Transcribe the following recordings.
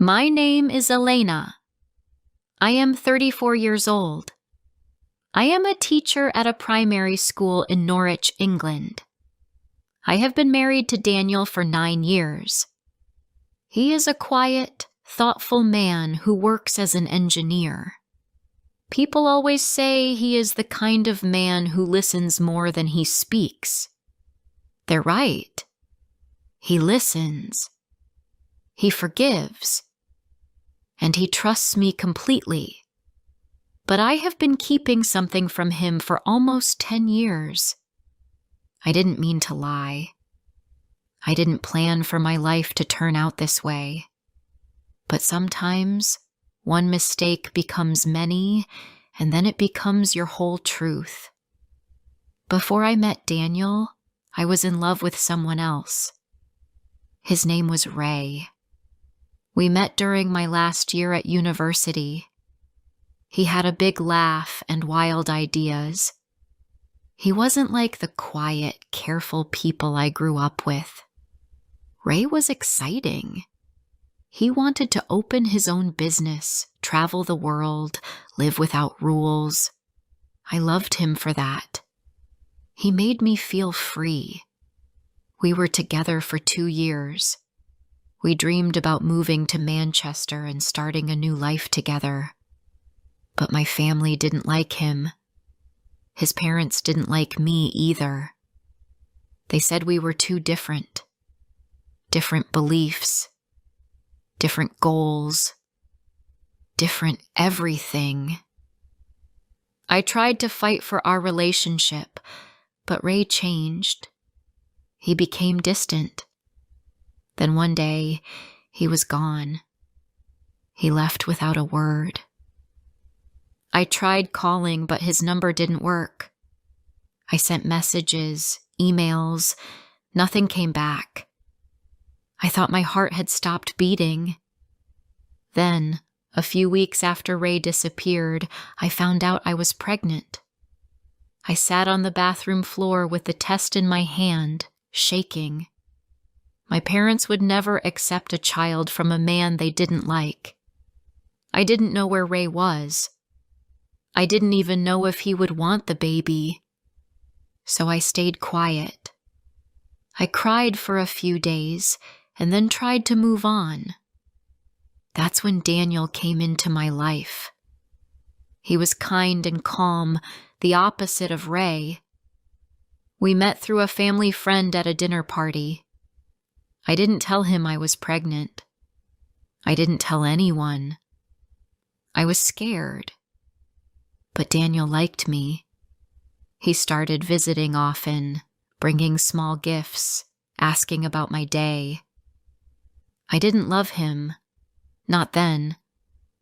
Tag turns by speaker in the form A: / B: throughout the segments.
A: My name is Elena. I am 34 years old. I am a teacher at a primary school in Norwich, England. I have been married to Daniel for 9 years. He is a quiet, thoughtful man who works as an engineer. People always say he is the kind of man who listens more than he speaks. They're right. He listens. He forgives. And he trusts me completely. But I have been keeping something from him for almost 10 years. I didn't mean to lie. I didn't plan for my life to turn out this way. But sometimes, one mistake becomes many, and then it becomes your whole truth. Before I met Daniel, I was in love with someone else. His name was Ray. We met during my last year at university. He had a big laugh and wild ideas. He wasn't like the quiet, careful people I grew up with. Ray was exciting. He wanted to open his own business, travel the world, live without rules. I loved him for that. He made me feel free. We were together for 2 years. We dreamed about moving to Manchester and starting a new life together. But my family didn't like him. His parents didn't like me either. They said we were too different. Different beliefs. Different goals. Different everything. I tried to fight for our relationship, but Ray changed. He became distant. Then one day, he was gone. He left without a word. I tried calling, but his number didn't work. I sent messages, emails. Nothing came back. I thought my heart had stopped beating. Then, a few weeks after Ray disappeared, I found out I was pregnant. I sat on the bathroom floor with the test in my hand, shaking. My parents would never accept a child from a man they didn't like. I didn't know where Ray was. I didn't even know if he would want the baby. So I stayed quiet. I cried for a few days and then tried to move on. That's when Daniel came into my life. He was kind and calm, the opposite of Ray. We met through a family friend at a dinner party. I didn't tell him I was pregnant. I didn't tell anyone. I was scared. But Daniel liked me. He started visiting often, bringing small gifts, asking about my day. I didn't love him, not then,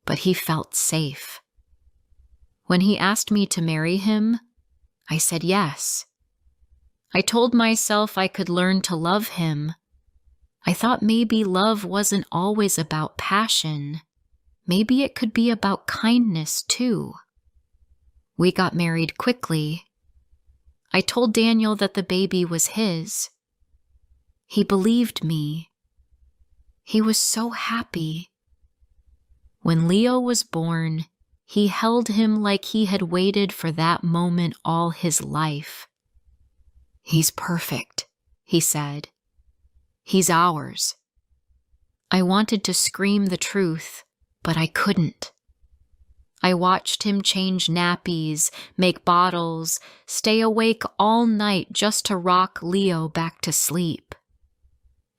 A: but he felt safe. When he asked me to marry him, I said yes. I told myself I could learn to love him. I thought maybe love wasn't always about passion. Maybe it could be about kindness too. We got married quickly. I told Daniel that the baby was his. He believed me. He was so happy. When Leo was born, he held him like he had waited for that moment all his life. "He's perfect," he said. "He's ours." I wanted to scream the truth, but I couldn't. I watched him change nappies, make bottles, stay awake all night just to rock Leo back to sleep.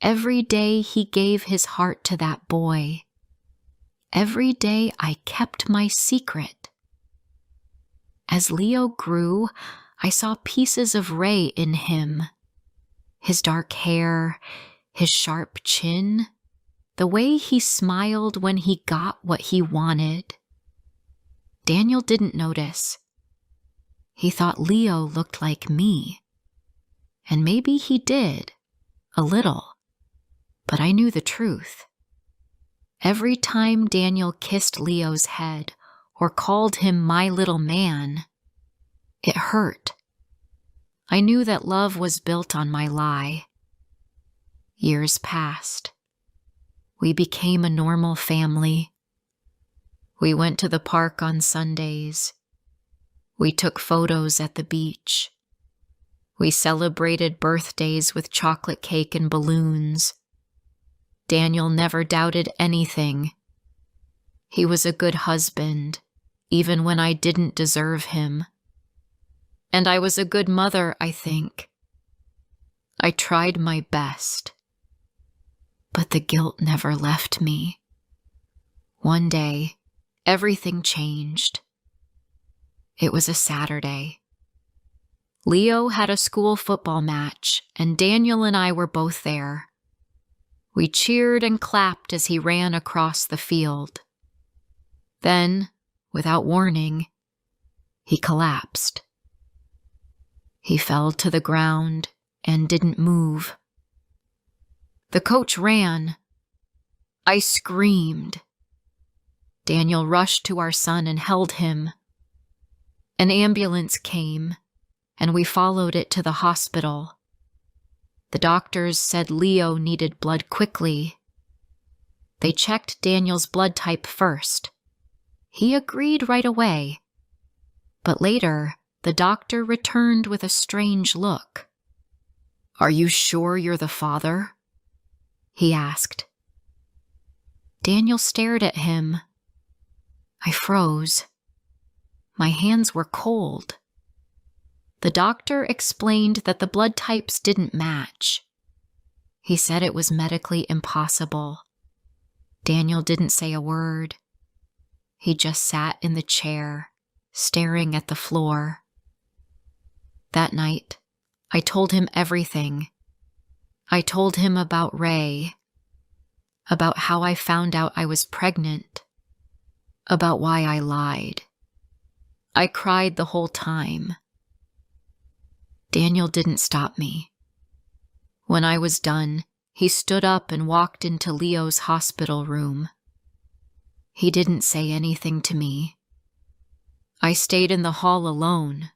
A: Every day he gave his heart to that boy. Every day I kept my secret. As Leo grew, I saw pieces of Ray in him. His dark hair, his sharp chin, the way he smiled when he got what he wanted. Daniel didn't notice. He thought Leo looked like me. And maybe he did, a little. But I knew the truth. Every time Daniel kissed Leo's head or called him my little man, it hurt. I knew that love was built on my lie. Years passed. We became a normal family. We went to the park on Sundays. We took photos at the beach. We celebrated birthdays with chocolate cake and balloons. Daniel never doubted anything. He was a good husband, even when I didn't deserve him. And I was a good mother, I think. I tried my best. But the guilt never left me. One day, everything changed. It was a Saturday. Leo had a school football match, and Daniel and I were both there. We cheered and clapped as he ran across the field. Then, without warning, he collapsed. He fell to the ground and didn't move. The coach ran. I screamed. Daniel rushed to our son and held him. An ambulance came, and we followed it to the hospital. The doctors said Leo needed blood quickly. They checked Daniel's blood type first. He agreed right away. But later, the doctor returned with a strange look. "Are you sure you're the father?" he asked. Daniel stared at him. I froze. My hands were cold. The doctor explained that the blood types didn't match. He said it was medically impossible. Daniel didn't say a word. He just sat in the chair, staring at the floor. That night, I told him everything. I told him about Ray, about how I found out I was pregnant, about why I lied. I cried the whole time. Daniel didn't stop me. When I was done, he stood up and walked into Leo's hospital room. He didn't say anything to me. I stayed in the hall alone.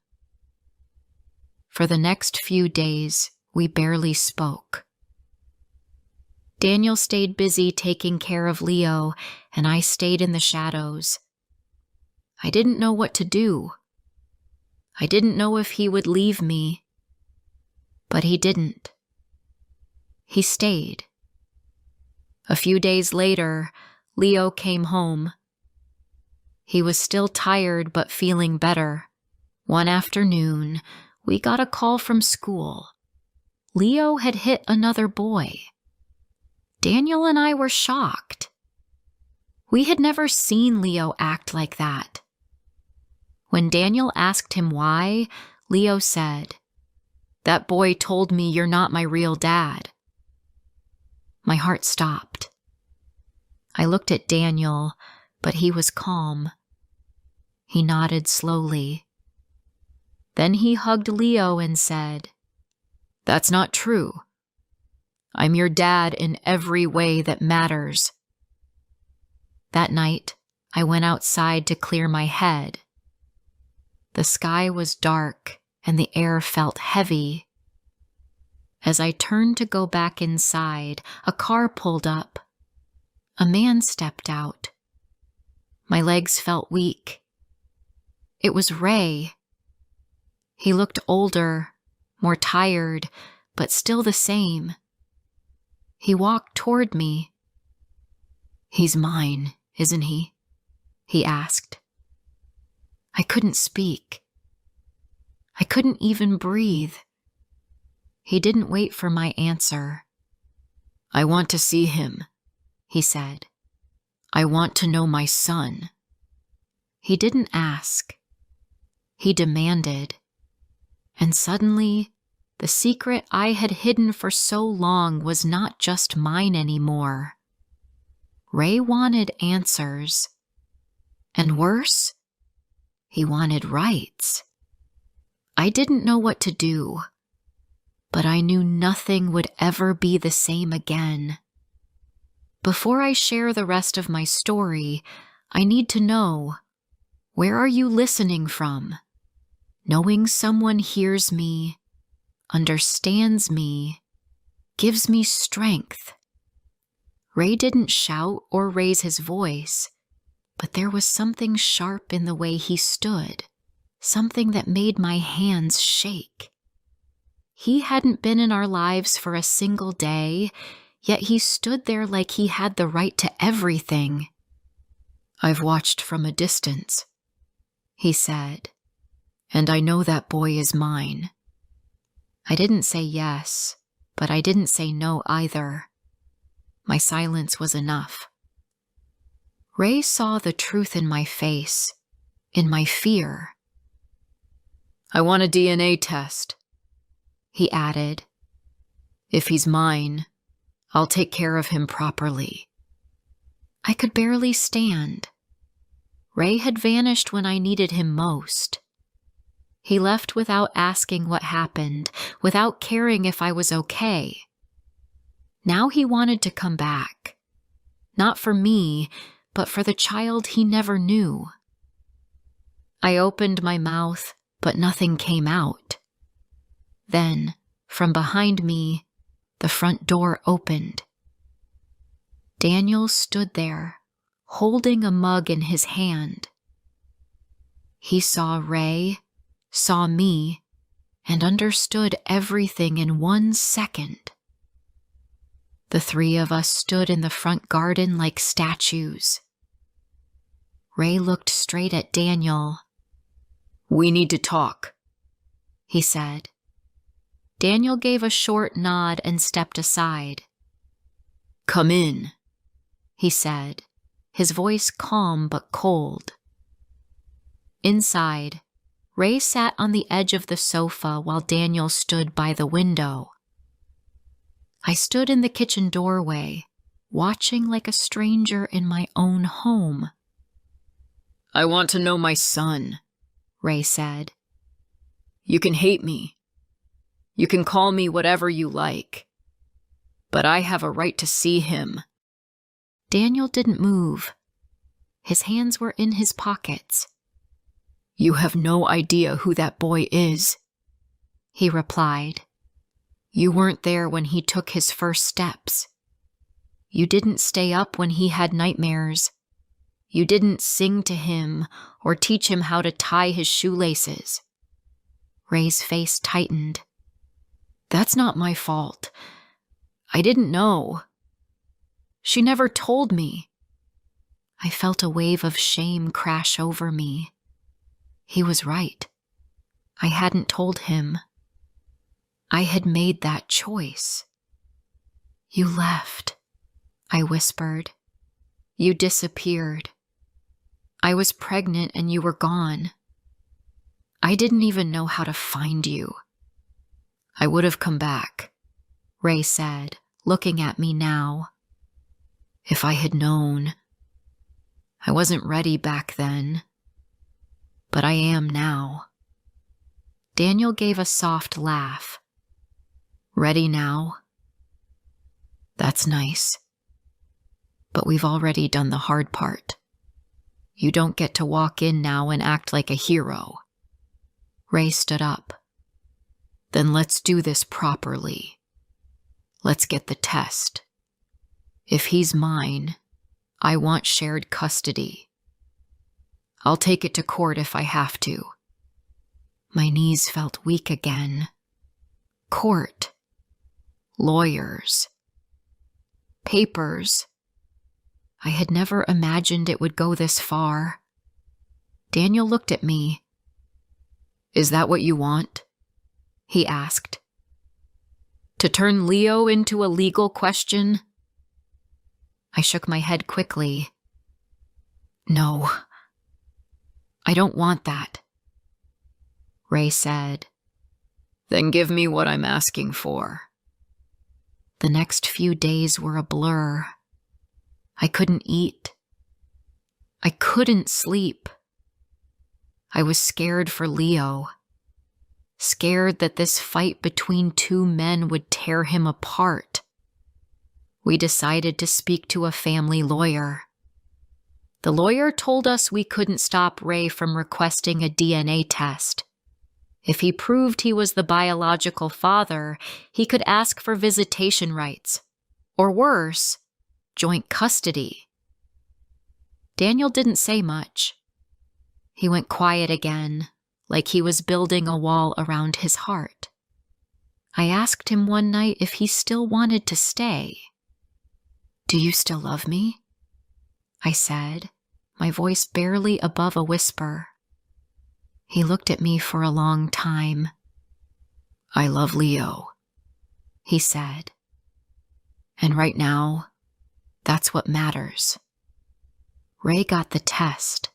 A: For the next few days, we barely spoke. Daniel stayed busy taking care of Leo, and I stayed in the shadows. I didn't know what to do. I didn't know if he would leave me. But he didn't. He stayed. A few days later, Leo came home. He was still tired but feeling better. One afternoon, we got a call from school. Leo had hit another boy. Daniel and I were shocked. We had never seen Leo act like that. When Daniel asked him why, Leo said, "That boy told me you're not my real dad." My heart stopped. I looked at Daniel, but he was calm. He nodded slowly. Then he hugged Leo and said, "That's not true. I'm your dad in every way that matters." That night, I went outside to clear my head. The sky was dark and the air felt heavy. As I turned to go back inside, a car pulled up. A man stepped out. My legs felt weak. It was Ray. He looked older, more tired, but still the same. He walked toward me. "He's mine, isn't he?" he asked. I couldn't speak. I couldn't even breathe. He didn't wait for my answer. "I want to see him," he said. "I want to know my son." He didn't ask. He demanded. And suddenly, the secret I had hidden for so long was not just mine anymore. Ray wanted answers. And worse, he wanted rights. I didn't know what to do, but I knew nothing would ever be the same again. Before I share the rest of my story, I need to know, where are you listening from? Knowing someone hears me, understands me, gives me strength. Ray didn't shout or raise his voice, but there was something sharp in the way he stood, something that made my hands shake. He hadn't been in our lives for a single day, yet he stood there like he had the right to everything. "I've watched from a distance," he said, "and I know that boy is mine." I didn't say yes, but I didn't say no either. My silence was enough. Ray saw the truth in my face, in my fear. "I want a DNA test," he added. "If he's mine, I'll take care of him properly." I could barely stand. Ray had vanished when I needed him most. He left without asking what happened, without caring if I was okay. Now he wanted to come back. Not for me, but for the child he never knew. I opened my mouth, but nothing came out. Then, from behind me, the front door opened. Daniel stood there, holding a mug in his hand. He saw Ray, saw me, and understood everything in 1 second. The three of us stood in the front garden like statues. Ray looked straight at Daniel. "We need to talk," he said. Daniel gave a short nod and stepped aside. "Come in," he said, his voice calm but cold. Inside, Ray sat on the edge of the sofa while Daniel stood by the window. I stood in the kitchen doorway, watching like a stranger in my own home. "I want to know my son," Ray said. "You can hate me. You can call me whatever you like. But I have a right to see him." Daniel didn't move. His hands were in his pockets. "You have no idea who that boy is," he replied. "You weren't there when he took his first steps. You didn't stay up when he had nightmares. You didn't sing to him or teach him how to tie his shoelaces." Ray's face tightened. "That's not my fault. I didn't know. She never told me." I felt a wave of shame crash over me. He was right. I hadn't told him. I had made that choice. "You left," I whispered. "You disappeared. I was pregnant and you were gone. I didn't even know how to find you." "I would have come back," Ray said, looking at me now. "If I had known. I wasn't ready back then. But I am now." Daniel gave a soft laugh. "Ready now? That's nice. But we've already done the hard part. You don't get to walk in now and act like a hero." Ray stood up. "Then let's do this properly. Let's get the test. If he's mine, I want shared custody. I'll take it to court if I have to." My knees felt weak again. Court. Lawyers. Papers. I had never imagined it would go this far. Daniel looked at me. "Is that what you want?" he asked. "To turn Leo into a legal question?" I shook my head quickly. "No, I don't want that." Ray said, "Then give me what I'm asking for." The next few days were a blur. I couldn't eat. I couldn't sleep. I was scared for Leo. Scared that this fight between two men would tear him apart. We decided to speak to a family lawyer. The lawyer told us we couldn't stop Ray from requesting a DNA test. If he proved he was the biological father, he could ask for visitation rights. Or worse, joint custody. Daniel didn't say much. He went quiet again, like he was building a wall around his heart. I asked him one night if he still wanted to stay. "Do you still love me?" I said, my voice barely above a whisper. He looked at me for a long time. "I love Leo," he said. "And right now, that's what matters." Ray got the test.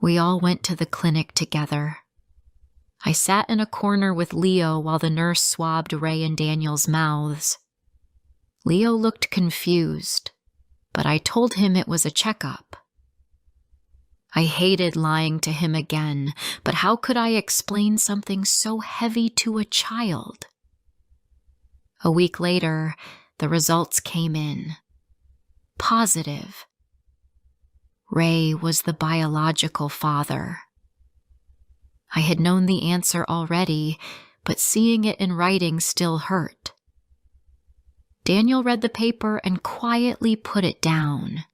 A: We all went to the clinic together. I sat in a corner with Leo while the nurse swabbed Ray and Daniel's mouths. Leo looked confused, but I told him it was a checkup. I hated lying to him again, but how could I explain something so heavy to a child? A week later, the results came in. Positive. Ray was the biological father. I had known the answer already, but seeing it in writing still hurt. Daniel read the paper and quietly put it down.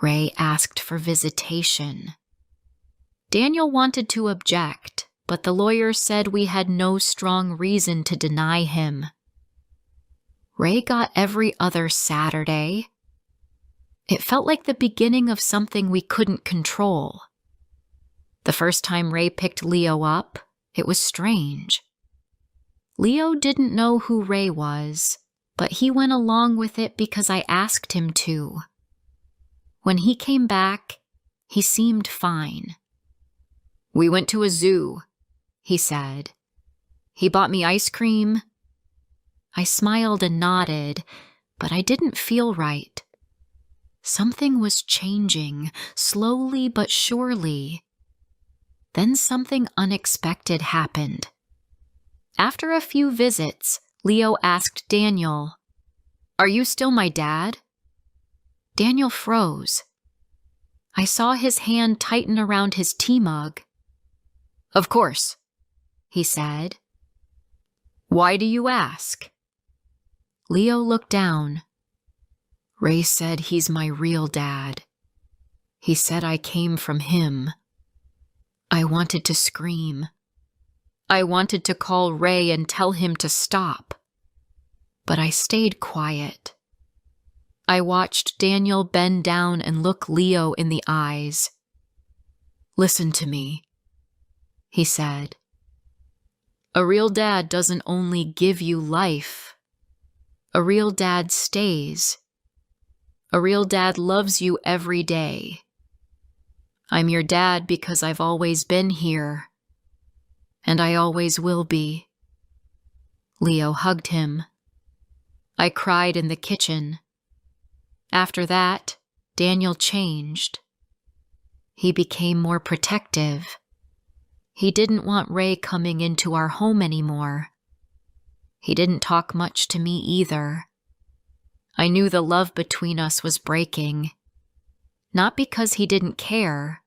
A: Ray asked for visitation. Daniel wanted to object, but the lawyer said we had no strong reason to deny him. Ray got every other Saturday. It felt like the beginning of something we couldn't control. The first time Ray picked Leo up, it was strange. Leo didn't know who Ray was, but he went along with it because I asked him to. When he came back, he seemed fine. "We went to a zoo," he said. "He bought me ice cream." I smiled and nodded, but I didn't feel right. Something was changing, slowly but surely. Then something unexpected happened. After a few visits, Leo asked Daniel, "Are you still my dad?" Daniel froze. I saw his hand tighten around his tea mug. "Of course," he said. "Why do you ask?" Leo looked down. "Ray said he's my real dad. He said I came from him." I wanted to scream. I wanted to call Ray and tell him to stop. But I stayed quiet. I watched Daniel bend down and look Leo in the eyes. "Listen to me," he said. "A real dad doesn't only give you life. A real dad stays. A real dad loves you every day. I'm your dad because I've always been here, and I always will be." Leo hugged him. I cried in the kitchen. After that, Daniel changed. He became more protective. He didn't want Ray coming into our home anymore. He didn't talk much to me either. I knew the love between us was breaking. Not because he didn't care,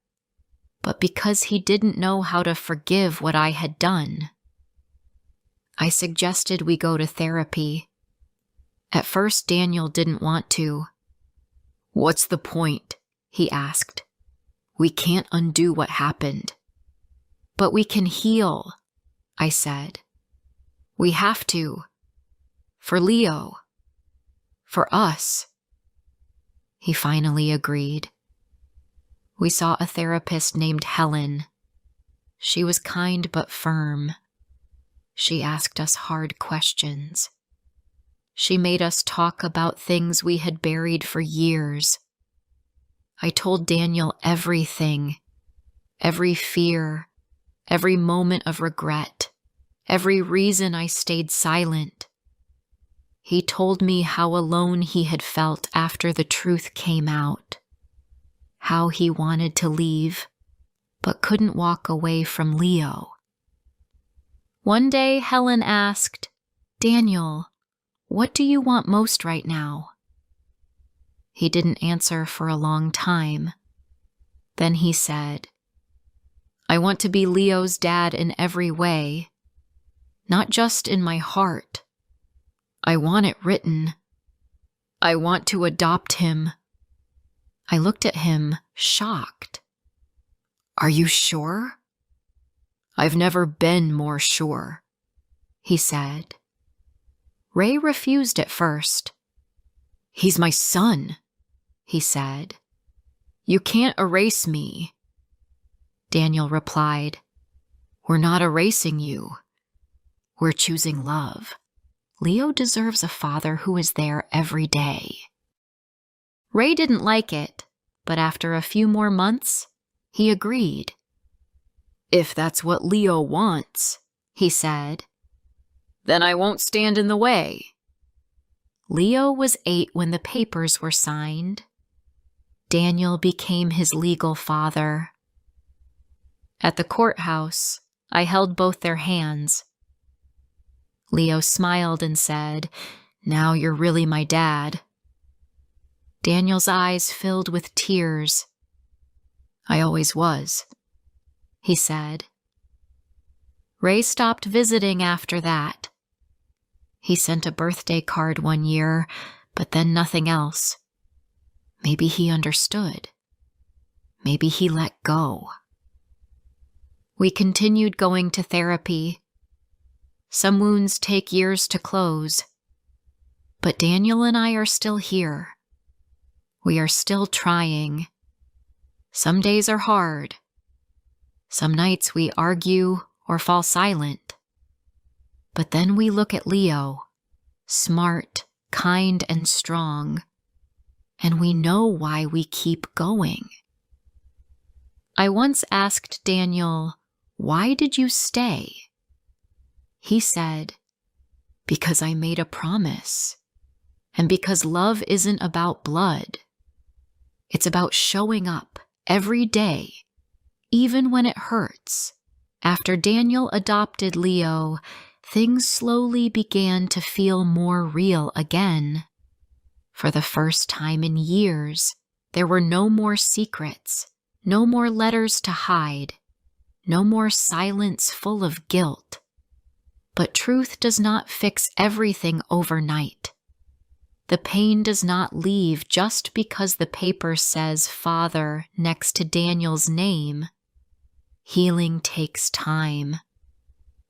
A: but because he didn't know how to forgive what I had done. I suggested we go to therapy. At first, Daniel didn't want to. "What's the point?" he asked. "We can't undo what happened." "But we can heal," I said. "We have to. For Leo. For us." He finally agreed. We saw a therapist named Helen. She was kind but firm. She asked us hard questions. She made us talk about things we had buried for years. I told Daniel everything, every fear, every moment of regret, every reason I stayed silent. He told me how alone he had felt after the truth came out, how he wanted to leave, but couldn't walk away from Leo. One day, Helen asked, "Daniel, what do you want most right now?" He didn't answer for a long time. Then he said, "I want to be Leo's dad in every way, not just in my heart. I want it written. I want to adopt him. I looked at him, shocked. Are you sure? I've never been more sure, he said. Ray refused at first. He's my son, he said. You can't erase me. Daniel replied, We're not erasing you. We're choosing love. Leo deserves a father who is there every day. Ray didn't like it, but after a few more months, he agreed. If that's what Leo wants, he said, then I won't stand in the way. Leo was 8 when the papers were signed. Daniel became his legal father. At the courthouse, I held both their hands. Leo smiled and said, Now you're really my dad. Daniel's eyes filled with tears. I always was, he said. Ray stopped visiting after that. He sent a birthday card one year, but then nothing else. Maybe he understood. Maybe he let go. We continued going to therapy. Some wounds take years to close. But Daniel and I are still here. We are still trying. Some days are hard. Some nights we argue or fall silent. But then we look at Leo, smart, kind, and strong, and we know why we keep going. I once asked Daniel, Why did you stay? He said, Because I made a promise, and because love isn't about blood. It's about showing up every day, even when it hurts. After Daniel adopted Leo, things slowly began to feel more real again. For the first time in years, there were no more secrets, no more letters to hide, no more silence full of guilt. But truth does not fix everything overnight. The pain does not leave just because the paper says Father next to Daniel's name. Healing takes time,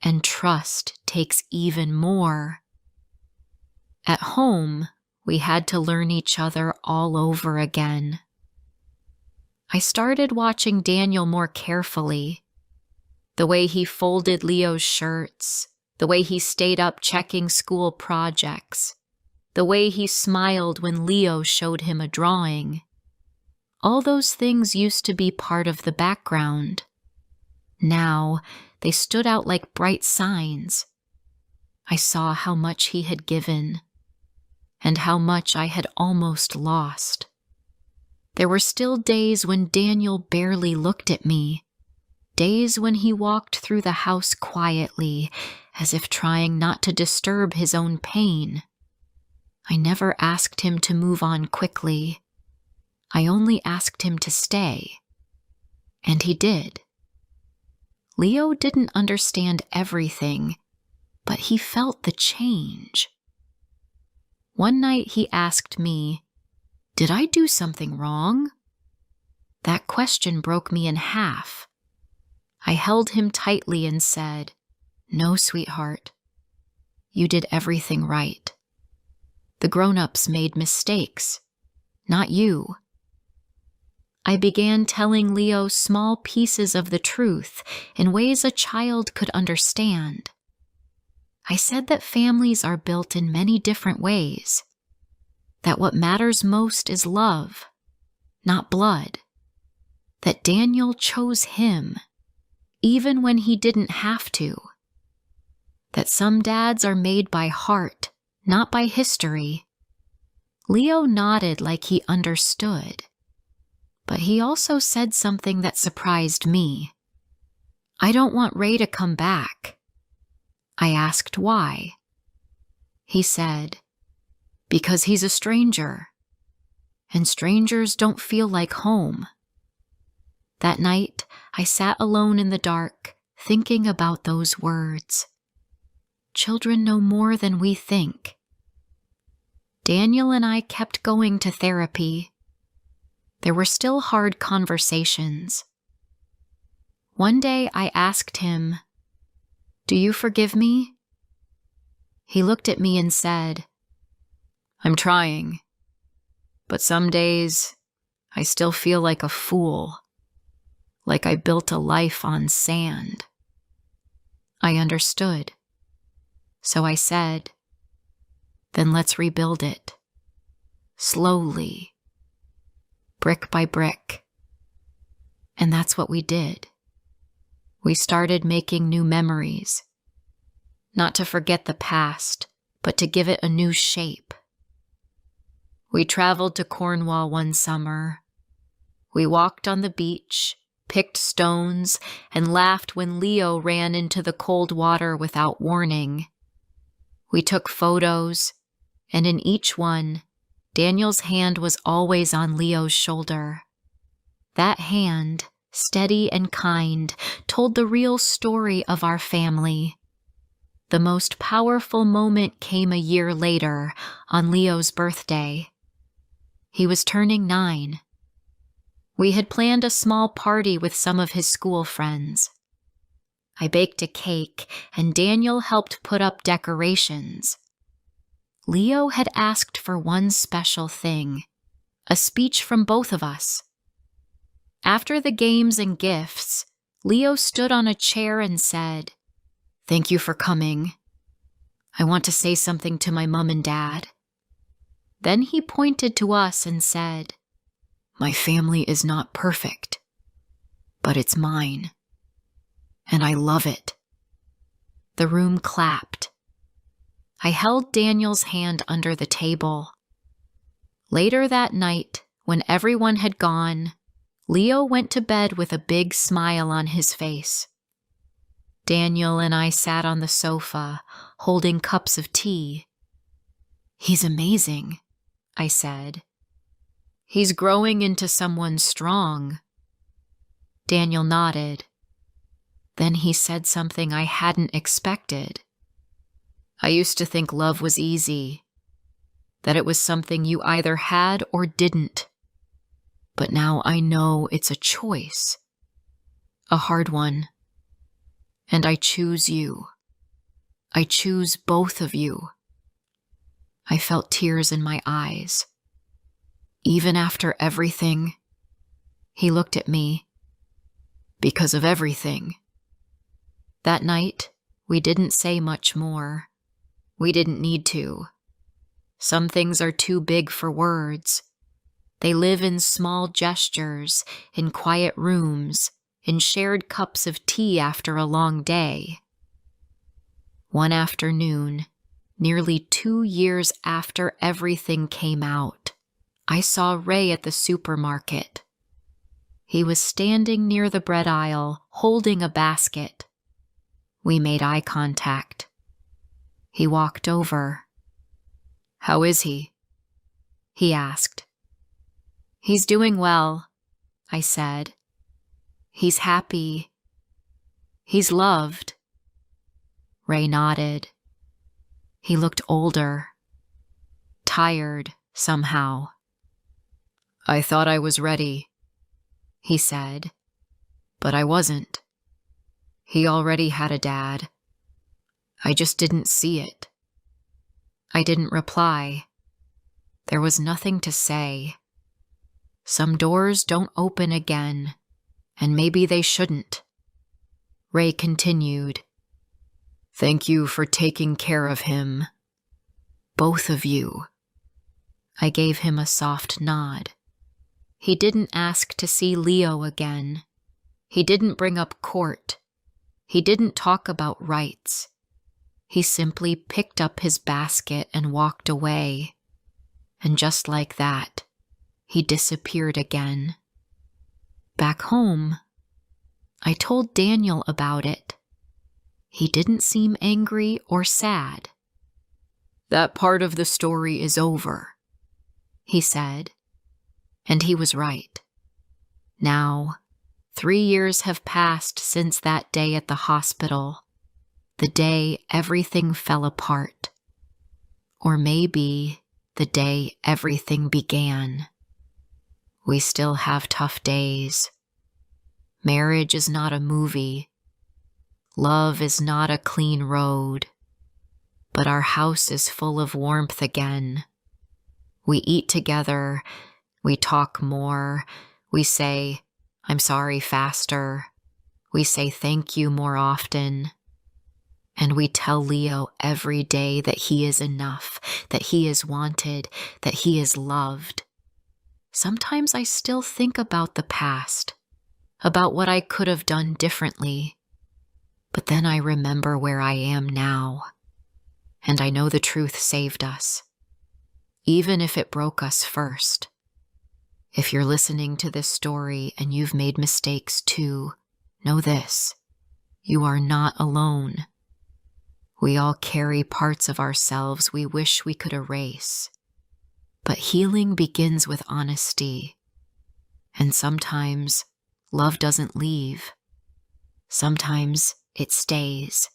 A: and trust takes even more. At home, we had to learn each other all over again. I started watching Daniel more carefully. The way he folded Leo's shirts, the way he stayed up checking school projects, the way he smiled when Leo showed him a drawing. All those things used to be part of the background. Now, they stood out like bright signs. I saw how much he had given, and how much I had almost lost. There were still days when Daniel barely looked at me, days when he walked through the house quietly, as if trying not to disturb his own pain. I never asked him to move on quickly. I only asked him to stay. And he did. Leo didn't understand everything, but he felt the change. One night he asked me, Did I do something wrong? That question broke me in half. I held him tightly and said, No, sweetheart. You did everything right. The grown-ups made mistakes, not you. I began telling Leo small pieces of the truth in ways a child could understand. I said that families are built in many different ways, that what matters most is love, not blood, that Daniel chose him, even when he didn't have to, that some dads are made by heart, not by history. Leo nodded like he understood, but he also said something that surprised me. I don't want Ray to come back. I asked why. He said, Because he's a stranger, and strangers don't feel like home. That night, I sat alone in the dark, thinking about those words. Children know more than we think. Daniel and I kept going to therapy. There were still hard conversations. One day I asked him, "Do you forgive me?" He looked at me and said, "I'm trying, but some days I still feel like a fool, like I built a life on sand." I understood. So I said, "Then let's rebuild it. Slowly. Brick by brick." And that's what we did. We started making new memories. Not to forget the past, but to give it a new shape. We traveled to Cornwall one summer. We walked on the beach, picked stones, and laughed when Leo ran into the cold water without warning. We took photos, and in each one, Daniel's hand was always on Leo's shoulder. That hand, steady and kind, told the real story of our family. The most powerful moment came a year later, on Leo's birthday. He was turning 9. We had planned a small party with some of his school friends. I baked a cake, and Daniel helped put up decorations. Leo had asked for one special thing, a speech from both of us. After the games and gifts, Leo stood on a chair and said, "Thank you for coming. I want to say something to my mom and dad." Then he pointed to us and said, "My family is not perfect, but it's mine, and I love it." The room clapped. I held Daniel's hand under the table. Later that night, when everyone had gone, Leo went to bed with a big smile on his face. Daniel and I sat on the sofa, holding cups of tea. "He's amazing," I said. "He's growing into someone strong." Daniel nodded. Then he said something I hadn't expected. "I used to think love was easy, that it was something you either had or didn't. But now I know it's a choice, a hard one. And I choose you. I choose both of you." I felt tears in my eyes. "Even after everything?" He looked at me. "Because of everything." That night, we didn't say much more. We didn't need to. Some things are too big for words. They live in small gestures, in quiet rooms, in shared cups of tea after a long day. One afternoon, nearly 2 years after everything came out, I saw Ray at the supermarket. He was standing near the bread aisle, holding a basket. We made eye contact. He walked over. "How is he?" he asked. "He's doing well," I said. "He's happy. He's loved." Ray nodded. He looked older, tired somehow. "I thought I was ready," he said, "but I wasn't. He already had a dad. I just didn't see it." I didn't reply. There was nothing to say. Some doors don't open again, and maybe they shouldn't. Ray continued, "Thank you for taking care of him. Both of you." I gave him a soft nod. He didn't ask to see Leo again. He didn't bring up court. He didn't talk about rights. He simply picked up his basket and walked away. And just like that, he disappeared again. Back home, I told Daniel about it. He didn't seem angry or sad. "That part of the story is over," he said. And he was right. Now, 3 years have passed since that day at the hospital, the day everything fell apart. Or maybe the day everything began. We still have tough days. Marriage is not a movie. Love is not a clean road. But our house is full of warmth again. We eat together. We talk more. We say, "I'm sorry," faster. We say thank you more often. And we tell Leo every day that he is enough, that he is wanted, that he is loved. Sometimes I still think about the past, about what I could have done differently. But then I remember where I am now, and I know the truth saved us, even if it broke us first. If you're listening to this story and you've made mistakes too, know this: you are not alone. We all carry parts of ourselves we wish we could erase. But healing begins with honesty. And sometimes love doesn't leave. Sometimes it stays.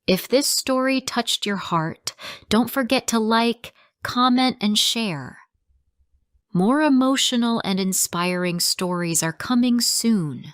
A: If this story touched your heart, don't forget to like, comment, and share. More emotional and inspiring stories are coming soon.